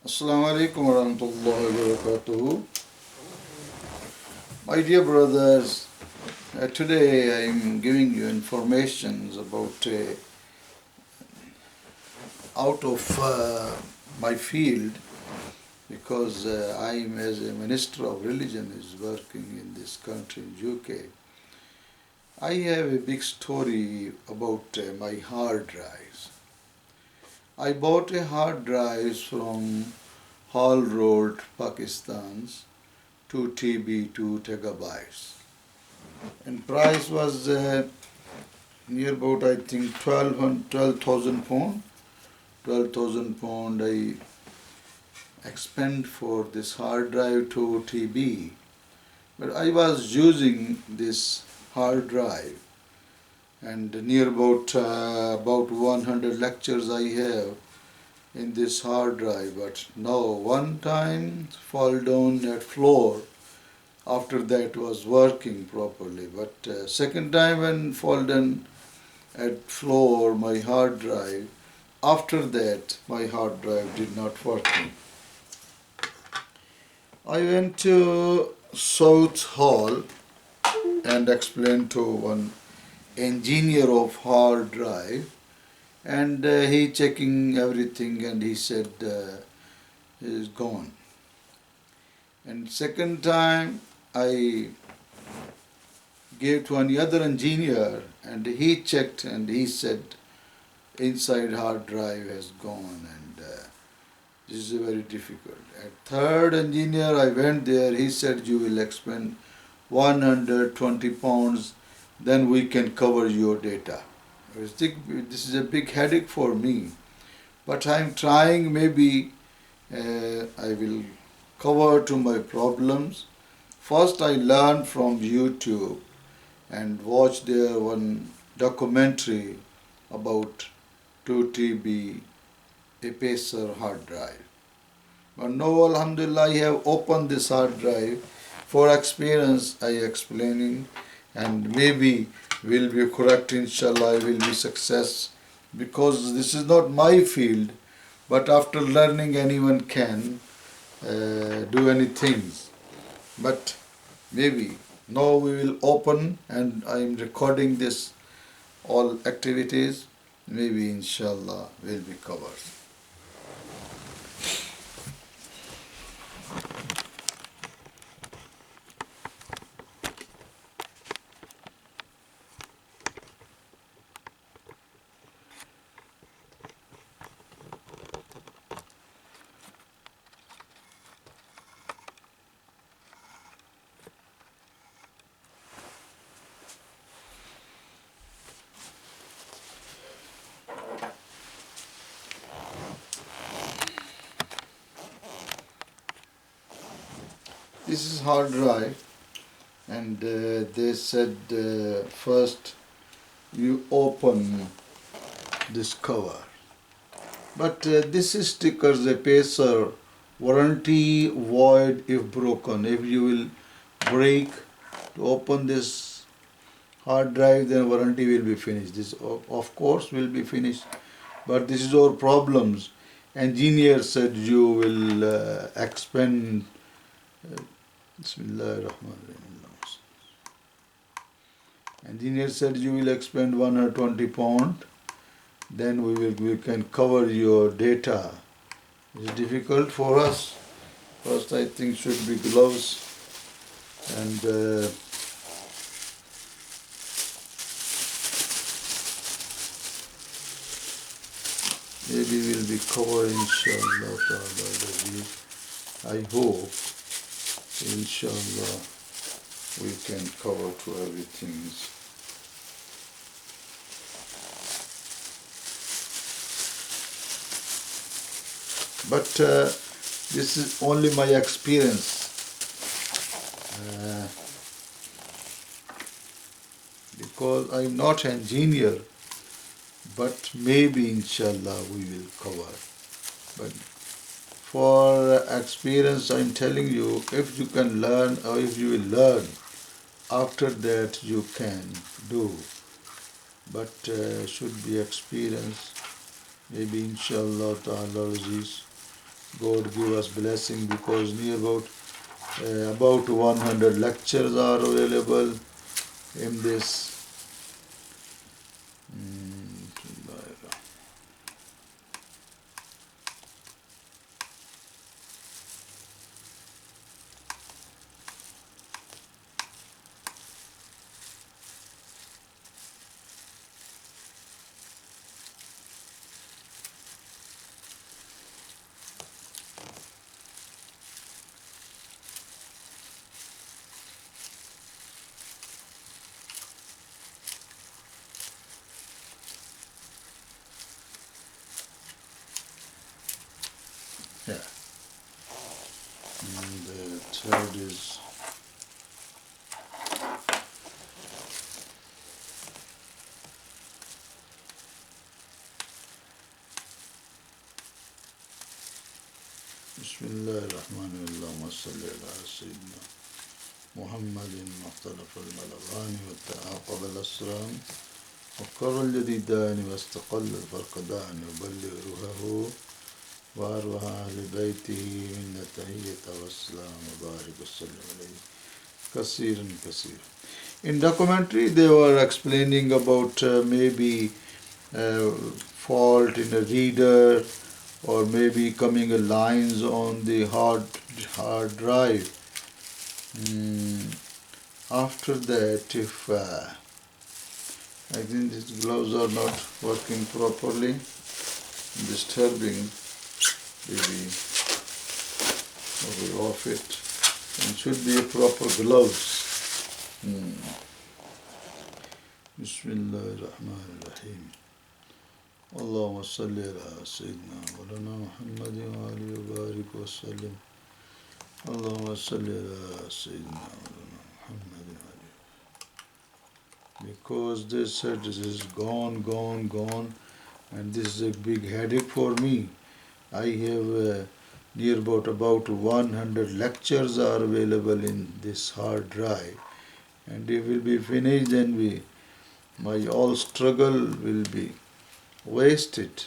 Assalamu alaikum warahmatullahi wabarakatuh. My dear brothers, today I am giving you information about out of my field because I am as a minister of religion is working in this country in UK. I have a big story about my hard drives. I bought a hard drive from Hall Road, Pakistan, 2 TB, 2 gigabytes. And price was near about I think 12,000 pound. 12,000 pound I expend for this hard drive 2 TB. But I was using this hard drive and near about 100 lectures I have in this hard drive, but no, one time fall down at floor, after that was working properly, but second time when fall down at floor my hard drive, after that my hard drive did not working. I went to South Hall and explained to one engineer of hard drive, and he checking everything and he said is gone. And second time I gave to another engineer and he checked and he said inside hard drive has gone, and this is very difficult. At third engineer I went there, he said you will expend 120 pounds, then we can cover your data. I think this is a big headache for me, but I'm trying, maybe I will cover to my problems. First I learned from YouTube and watched there one documentary about 2 TB a Pacer hard drive. But now Alhamdulillah I have opened this hard drive. For experience I explaining, and maybe will be correct, inshallah I will be success, because this is not my field, but after learning anyone can do anything. But maybe now we will open and I am recording this all activities, maybe inshallah will be covered. This is hard drive, and they said first you open this cover. But this is stickers, a Pacer, warranty void if broken. If you will break to open this hard drive, then warranty will be finished. This of course will be finished, but this is our problems. Engineer said you will expend Bismillahirrahmanirrahim. Engineer said you will expend 120 pound, then we can cover your data. It's difficult for us. First I think should be gloves, and maybe we'll be covered inshallah. I hope inshallah we can cover to everything. But this is only my experience, because I'm not engineer, but maybe inshallah we will cover. But for experience I'm telling you, if you can learn or if you will learn, after that you can do. But should be experience, maybe inshallah ta'ala Aziz God give us blessing, because near about 100 lectures are available in this. Yeah. And the third is Bismillahirrahmanirrahim. Allahumma salli ala Sayyidina Muhammadin Muttaliq al-Malawani wa ta'aqab al-asram wa qarra al-jadidani wa istaqall al-farqadani wa balligh ruhahu wa arwaha ahli baytihi minna tahiyyata wa salam wa barik wa sallam alayhi kasiran. In documentary they were explaining about maybe fault in a reader, or maybe coming lines on the hard drive. After that, if I think these gloves are not working properly, disturbing, maybe I will off it. It should be a proper gloves. Bismillahirrahmanirrahim. Allahumma salli ala Sayyidina Muhammad wa alihi wa barik wa sallim. Allahumma salli ala Sayyidina Muhammad wa alihi. Because they said this is gone, and this is a big headache for me. I have near about 100 lectures are available in this hard drive, and it will be finished, then my all struggle will be wasted.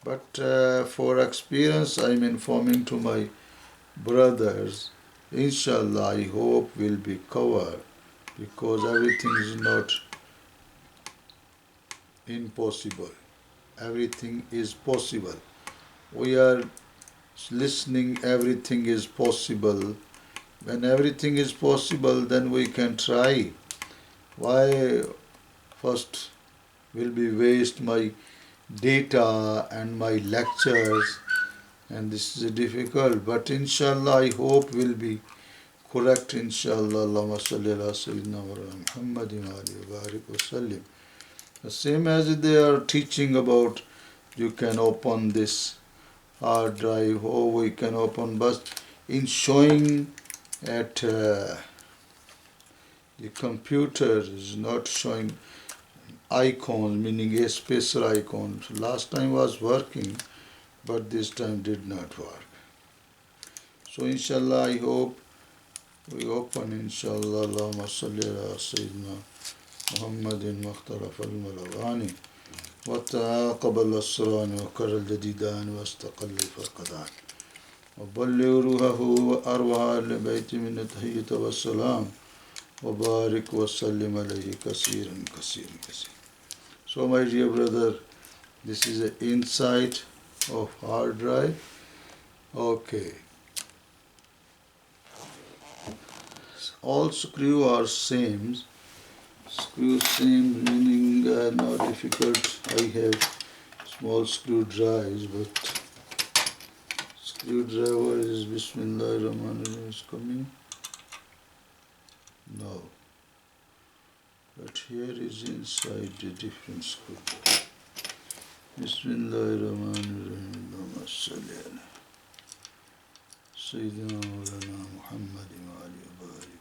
But for experience, I am informing to my brothers, inshallah, I hope will be covered, because everything is not impossible. Everything is possible. We are listening, everything is possible. When everything is possible, then we can try. Why first will be waste my data and my lectures, and this is difficult, but inshallah I hope will be correct, inshallah. Allahumma salli ala Sayyidina Muhammadin wa alihi wa barik wa sallim. The same as they are teaching about, you can open this hard drive, how we can open, but in showing at the computer is not showing icons, meaning a special icon. Last time was working, but this time did not work. So inshallah, I hope we open, inshallah. Allahumma salli ala Sayyidina Muhammadin Mukhtalaf al-Malawani wa ta'aqab al-asrani wa qarra al-jadidani wa istaqall al-farqadani wa balligh ruhahu wa arwaha ahli bayti min tahiyyata wa salam wa barik wa sallim alayhi kasiran. So my dear brother, this is the inside of hard drive. Okay. All screws are same. Screw same, meaning not difficult. I have small screw drives, but screwdriver is Bismillahirrahmanirrahim is coming. No. But here is inside the different screw. Bismillahirrahmanirrahim. Allahumma salli ala Sayyidina Muhammadin wa alihi wa barik.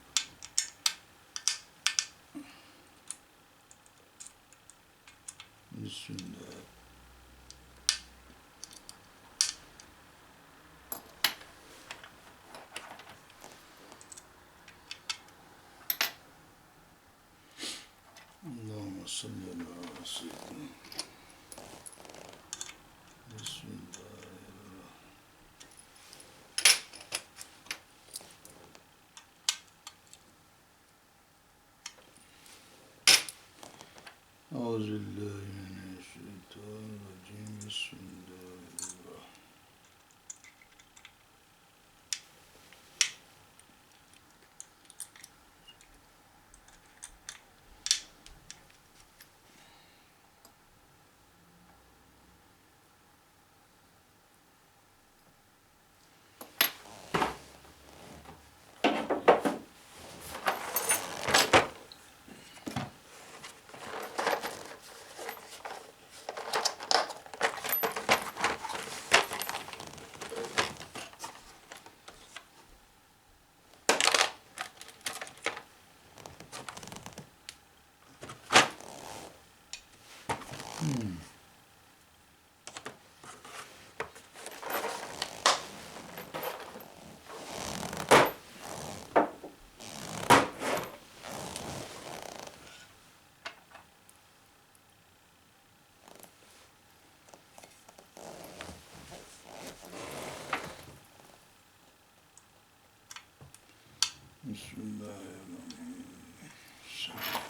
Bismillah. Allahumma salli ala Sayyidina. Bismillah. أعوذ بالله من الشيطان الرجيم بسم الله الرحمن بسم الله الرحمن الرحيم